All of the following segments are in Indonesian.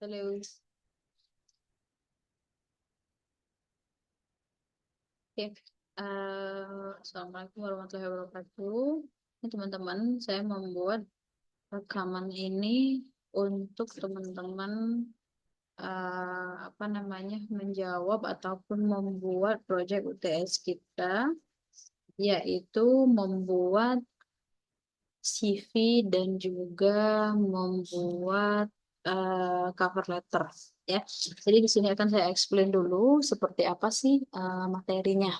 Halo. Oke. Assalamualaikum warahmatullahi wabarakatuh. Ini teman-teman, saya membuat rekaman ini untuk teman-teman apa namanya menjawab ataupun membuat proyek UTS kita, yaitu membuat CV dan juga membuat cover letter. Ya, jadi di sini akan saya explain dulu seperti apa sih materinya.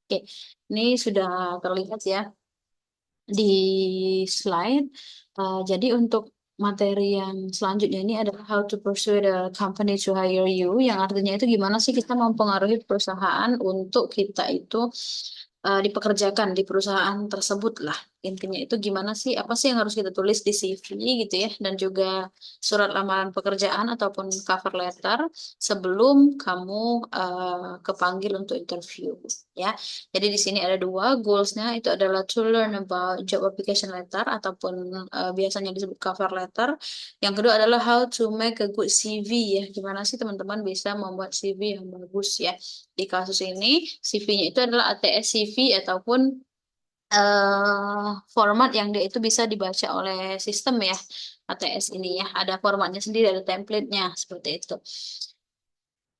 Oke, ini sudah terlihat ya di slide. Jadi untuk materi yang selanjutnya ini adalah how to persuade a company to hire you, yang artinya itu gimana sih kita mempengaruhi perusahaan untuk kita itu dipekerjakan di perusahaan tersebut lah. Intinya itu gimana sih, apa sih yang harus kita tulis di CV gitu ya, dan juga surat lamaran pekerjaan ataupun cover letter sebelum kamu kepanggil untuk interview ya. Jadi di sini ada dua goalsnya, itu adalah to learn about job application letter ataupun biasanya disebut cover letter. Yang kedua adalah how to make a good CV ya. Gimana sih teman-teman bisa membuat CV yang bagus ya. Di kasus ini CV-nya itu adalah ATS CV ataupun format yang dia itu bisa dibaca oleh sistem ya. ATS ini ya, ada formatnya sendiri, ada template-nya seperti itu.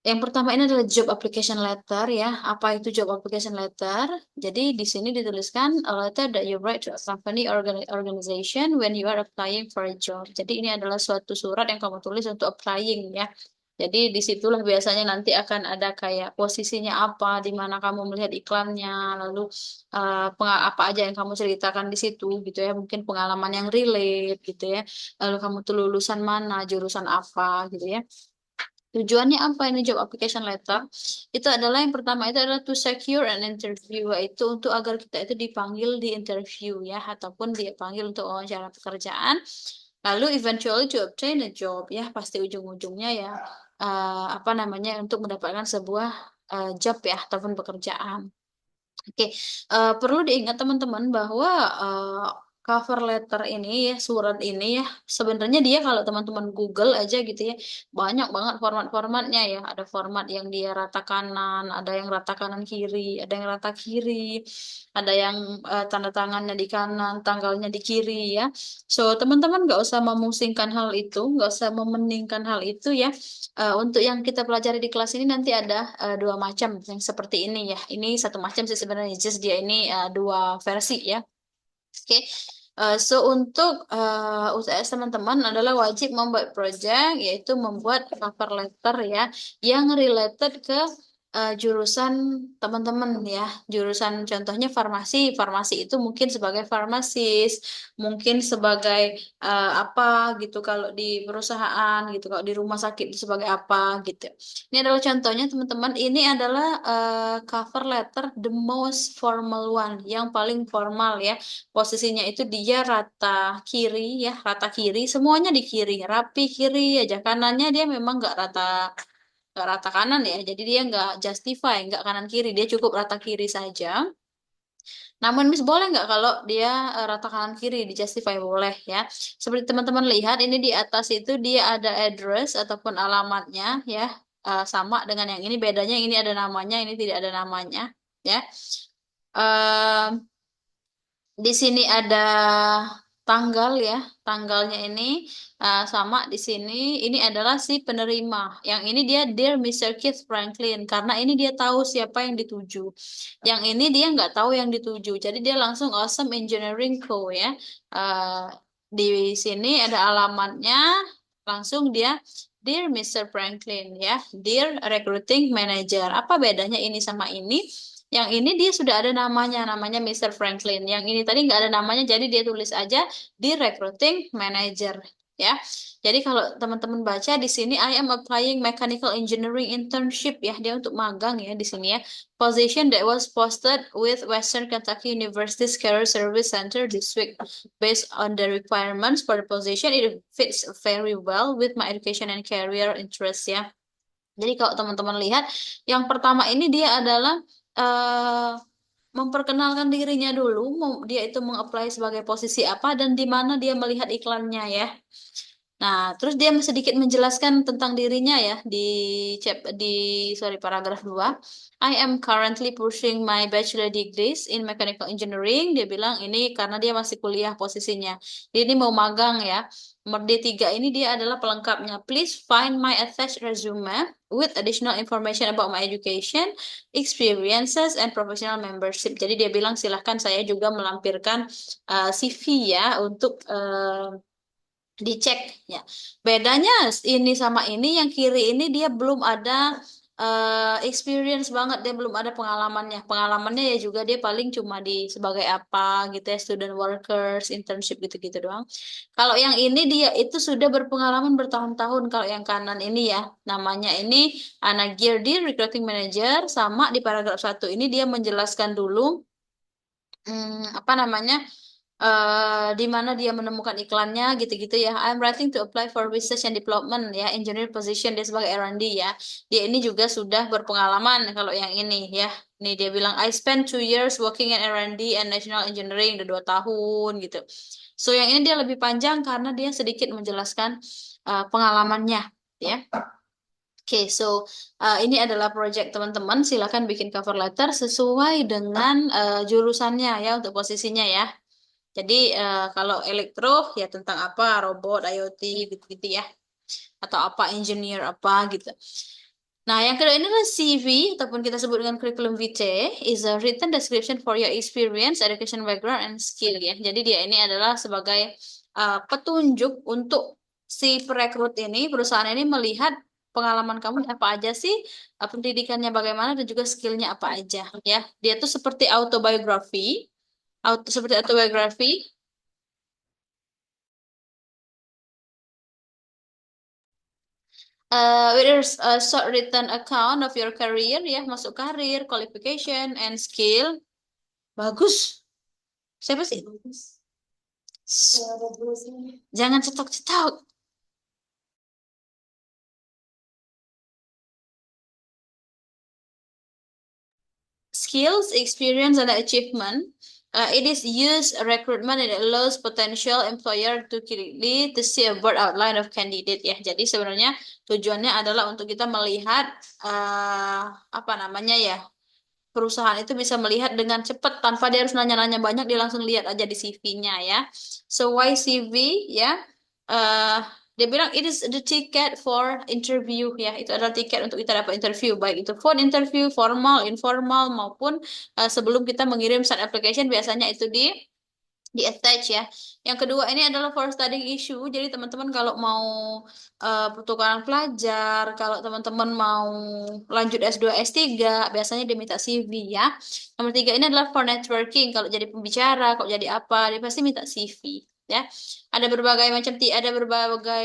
Yang pertama ini adalah job application letter ya. Apa itu job application letter? Jadi di sini dituliskan a letter that you write to a company or organization when you are applying for a job. Jadi ini adalah suatu surat yang kamu tulis untuk applying ya. Jadi disitulah biasanya nanti akan ada kayak posisinya apa, di mana kamu melihat iklannya, lalu apa aja yang kamu ceritakan di situ gitu ya. Mungkin pengalaman yang relate gitu ya. Lalu kamu tuh lulusan mana, jurusan apa gitu ya. Tujuannya apa ini job application letter? Itu adalah yang pertama itu adalah to secure an interview, yaitu untuk agar kita itu dipanggil di interview ya, ataupun dipanggil untuk wawancara pekerjaan. Lalu eventually to obtain a job ya, pasti ujung-ujungnya ya apa namanya untuk mendapatkan sebuah job ya ataupun pekerjaan. Oke, perlu diingat teman-teman bahwa eh, cover letter ini ya, surat ini ya, sebenarnya dia kalau teman-teman Google aja gitu ya, banyak banget format-formatnya ya. Ada format yang dia rata kanan, ada yang rata kanan kiri, ada yang rata kiri, ada yang tanda tangannya di kanan, tanggalnya di kiri ya. So, teman-teman nggak usah memusingkan hal itu, nggak usah memeningkan hal itu ya. Untuk yang kita pelajari di kelas ini nanti ada dua macam yang seperti ini ya. Ini satu macam sih sebenarnya, just dia ini dua versi ya. Oke. So untuk UTS teman-teman adalah wajib membuat project, yaitu membuat cover letter ya yang related ke jurusan teman-teman ya. Jurusan contohnya farmasi. Farmasi itu mungkin sebagai farmasis, mungkin sebagai apa gitu kalau di perusahaan gitu, kalau di rumah sakit itu sebagai apa gitu. Ini adalah contohnya teman-teman. Ini adalah cover letter the most formal one, yang paling formal ya. Posisinya itu dia rata kiri ya, rata kiri, semuanya di kiri, rapi kiri aja. Kanannya dia memang nggak rata kanan ya, jadi dia nggak justify, nggak kanan kiri, dia cukup rata kiri saja. Namun Miss boleh nggak kalau dia rata kanan kiri, di justify boleh ya. Seperti teman-teman lihat ini di atas itu dia ada address ataupun alamatnya ya. Sama dengan yang ini, bedanya yang ini ada namanya, ini tidak ada namanya ya. Em, di sini ada tanggal ya, tanggalnya ini sama di sini. Ini adalah si penerima. Yang ini dia Dear Mr. Keith Franklin, karena ini dia tahu siapa yang dituju. Yang ini dia nggak tahu yang dituju, jadi dia langsung Awesome Engineering Co. ya. Eh, di sini ada alamatnya, langsung dia Dear Mr. Franklin ya, Dear Recruiting Manager. Apa bedanya ini sama ini? Yang ini dia sudah ada namanya, namanya Mr. Franklin. Yang ini tadi nggak ada namanya, jadi dia tulis aja di Recruiting Manager. Ya, jadi kalau teman-teman baca di sini, I am applying mechanical engineering internship ya, dia untuk magang ya di sini ya. Position that was posted with Western Kentucky University's Career Service Center this week. Based on the requirements for the position, it fits very well with my education and career interests ya. Jadi kalau teman-teman lihat, yang pertama ini dia adalah eh, memperkenalkan dirinya dulu, dia itu mengapply sebagai posisi apa dan di mana dia melihat iklannya ya. Nah, terus dia sedikit menjelaskan tentang dirinya ya di paragraf 2. I am currently pursuing my bachelor degrees in mechanical engineering. Dia bilang ini karena dia masih kuliah posisinya. Dia ini mau magang ya. Nomor D3 ini dia adalah pelengkapnya. Please find my attached resume with additional information about my education, experiences, and professional membership. Jadi dia bilang silahkan saya juga melampirkan CV ya untuk dicek ya. Bedanya ini sama ini, yang kiri ini dia belum ada experience banget, dia belum ada pengalamannya. Pengalamannya ya juga dia paling cuma di sebagai apa gitu ya, student workers, internship gitu-gitu doang. Kalau yang ini dia itu sudah berpengalaman bertahun-tahun. Kalau yang kanan ini ya, namanya ini Ana Girdi, recruiting manager, sama di paragraf 1 ini dia menjelaskan dulu apa namanya di mana dia menemukan iklannya gitu-gitu ya. I'm writing to apply for research and development ya, engineer position dia sebagai R&D ya. Dia ini juga sudah berpengalaman kalau yang ini ya. Ini dia bilang I spent 2 years working in R&D and national engineering, udah 2 tahun gitu. So yang ini dia lebih panjang karena dia sedikit menjelaskan pengalamannya ya. Oke, so ini adalah project teman-teman. Silakan bikin cover letter sesuai dengan jurusannya ya untuk posisinya ya. Jadi kalau elektro ya tentang apa, robot, IoT gitu-gitu ya. Atau apa, engineer apa gitu. Nah, yang kedua ini adalah CV ataupun kita sebut dengan curriculum vitae is a written description for your experience, education background and skill ya. Jadi dia ini adalah sebagai petunjuk untuk si perekrut ini, perusahaan ini melihat pengalaman kamu apa aja sih, pendidikannya bagaimana dan juga skillnya apa aja ya. Dia tuh seperti autobiography, seperti autobiography. With a short written account of your career ya, masuk karir, qualification, and skill. Bagus. Siapa sih? Jangan cetok-cetok. Skills, experience, and achievement. It is used recruitment and it allows potential employer to clearly to see a broad outline of candidate ya. Jadi sebenarnya tujuannya adalah untuk kita melihat apa namanya ya, perusahaan itu bisa melihat dengan cepat tanpa dia harus nanya-nanya banyak, dia langsung lihat aja di CV-nya ya. So why CV ya? eh Dia bilang it is the ticket for interview ya. Itu adalah tiket untuk kita dapat interview, baik itu phone interview, formal, informal maupun sebelum kita mengirim start application biasanya itu di attach ya. Yang kedua ini adalah for studying issue. Jadi teman-teman kalau mau pertukaran pelajar, kalau teman-teman mau lanjut S2, S3, biasanya diminta CV ya. Nomor 3 ini adalah for networking. Kalau jadi pembicara, kalau jadi apa, dia pasti minta CV ya. Ada berbagai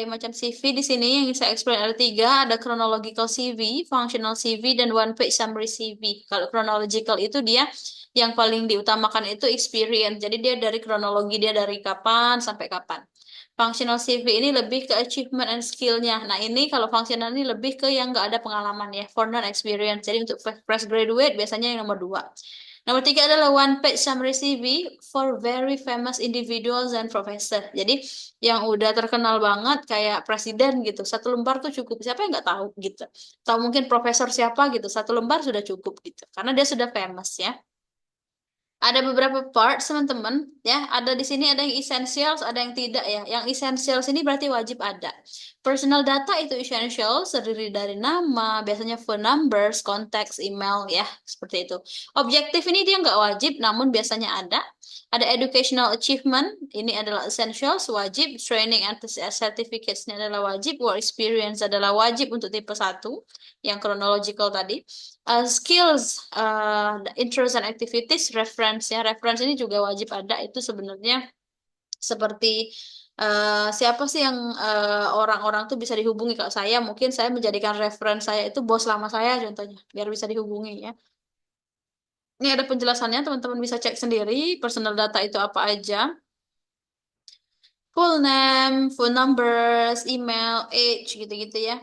macam CV di sini yang saya explain ada 3, ada chronological CV, functional CV, dan one page summary CV. Kalau chronological itu dia yang paling diutamakan itu experience. Jadi dia dari kronologi dia dari kapan sampai kapan. Functional CV ini lebih ke achievement and skill-nya. Nah ini kalau functional ini lebih ke yang nggak ada pengalaman ya, for non-experience. Jadi untuk fresh graduate biasanya yang nomor 2. Nomor 3 adalah one page summary CV for very famous individuals and professor. Jadi yang udah terkenal banget kayak presiden gitu. Satu lembar tuh cukup. Siapa yang nggak tahu gitu. Atau mungkin profesor siapa gitu. Satu lembar sudah cukup gitu. Karena dia sudah famous ya. Ada beberapa parts teman-teman ya. Ada di sini ada yang essentials, ada yang tidak ya. Yang essentials ini berarti wajib ada. Personal data itu essentials terdiri dari nama, biasanya phone numbers, konteks, email ya, seperti itu. Objektif ini dia nggak wajib, namun biasanya ada. Ada educational achievement, ini adalah essentials, wajib. Training and certificates ini adalah wajib. Work experience adalah wajib untuk tipe 1, yang chronological tadi. Skills, interest and activities, reference ya. Reference ini juga wajib ada. Itu sebenarnya seperti siapa sih yang orang-orang tuh bisa dihubungi. Kalau saya mungkin saya menjadikan reference saya itu bos lama saya contohnya, biar bisa dihubungi ya. Ini ada penjelasannya, teman-teman bisa cek sendiri. Personal data itu apa aja. Full name, phone numbers, email, age, gitu-gitu ya.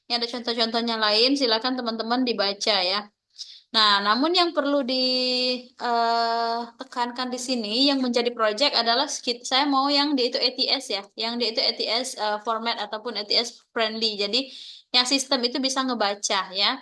Ini ada contoh-contohnya lain, silakan teman-teman dibaca ya. Nah, namun yang perlu ditekankan di sini yang menjadi project adalah saya mau yang dia itu ATS ya, yang dia itu ATS format ataupun ATS friendly. Jadi yang sistem itu bisa ngebaca ya.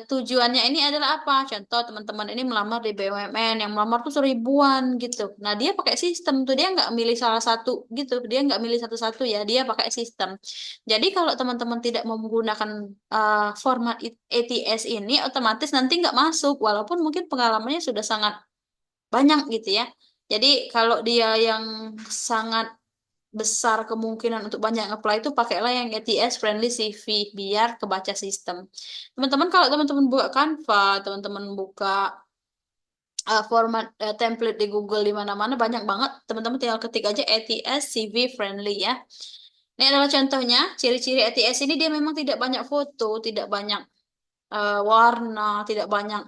Tujuannya ini adalah apa? Contoh teman-teman ini melamar di BUMN, yang melamar tuh seribuan gitu. Nah, dia pakai sistem tuh, dia nggak milih salah satu gitu, dia nggak milih satu-satu ya, dia pakai sistem. Jadi kalau teman-teman tidak mau menggunakan format ATS ini, otomatis nanti nggak masuk, walaupun mungkin pengalamannya sudah sangat banyak gitu ya. Jadi kalau dia yang sangat besar kemungkinan untuk banyak apply itu pakailah yang ATS friendly CV biar kebaca sistem. Teman-teman kalau teman-teman buka Canva, teman-teman buka format template di Google di mana-mana banyak banget. Teman-teman tinggal ketik aja ATS CV friendly ya. Ini adalah contohnya, ciri-ciri ATS ini dia memang tidak banyak foto, tidak banyak warna, tidak banyak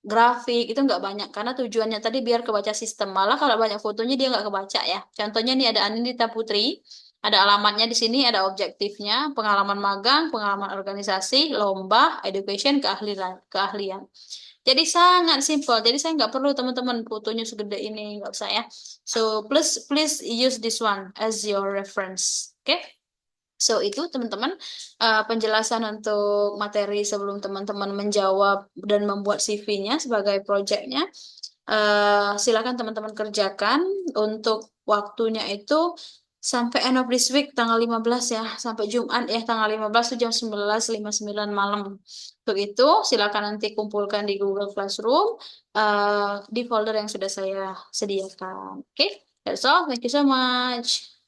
grafik, itu nggak banyak. Karena tujuannya tadi biar kebaca sistem. Malah kalau banyak fotonya dia nggak kebaca ya. Contohnya nih ada Anindita Putri, ada alamatnya di sini, ada objektifnya, pengalaman magang, pengalaman organisasi, lomba, education, keahlian, keahlian. Jadi sangat simpel. Jadi saya nggak perlu teman-teman fotonya segede ini, nggak usah ya. So please use this one as your reference. Oke? So, itu teman-teman penjelasan untuk materi sebelum teman-teman menjawab dan membuat CV-nya sebagai proyeknya. Silakan teman-teman kerjakan untuk waktunya itu sampai end of this week tanggal 15 ya, sampai Jumat ya tanggal 15 tuh jam 11.59 malam. Untuk itu silakan nanti kumpulkan di Google Classroom di folder yang sudah saya sediakan. Oke, that's all. Thank you so much.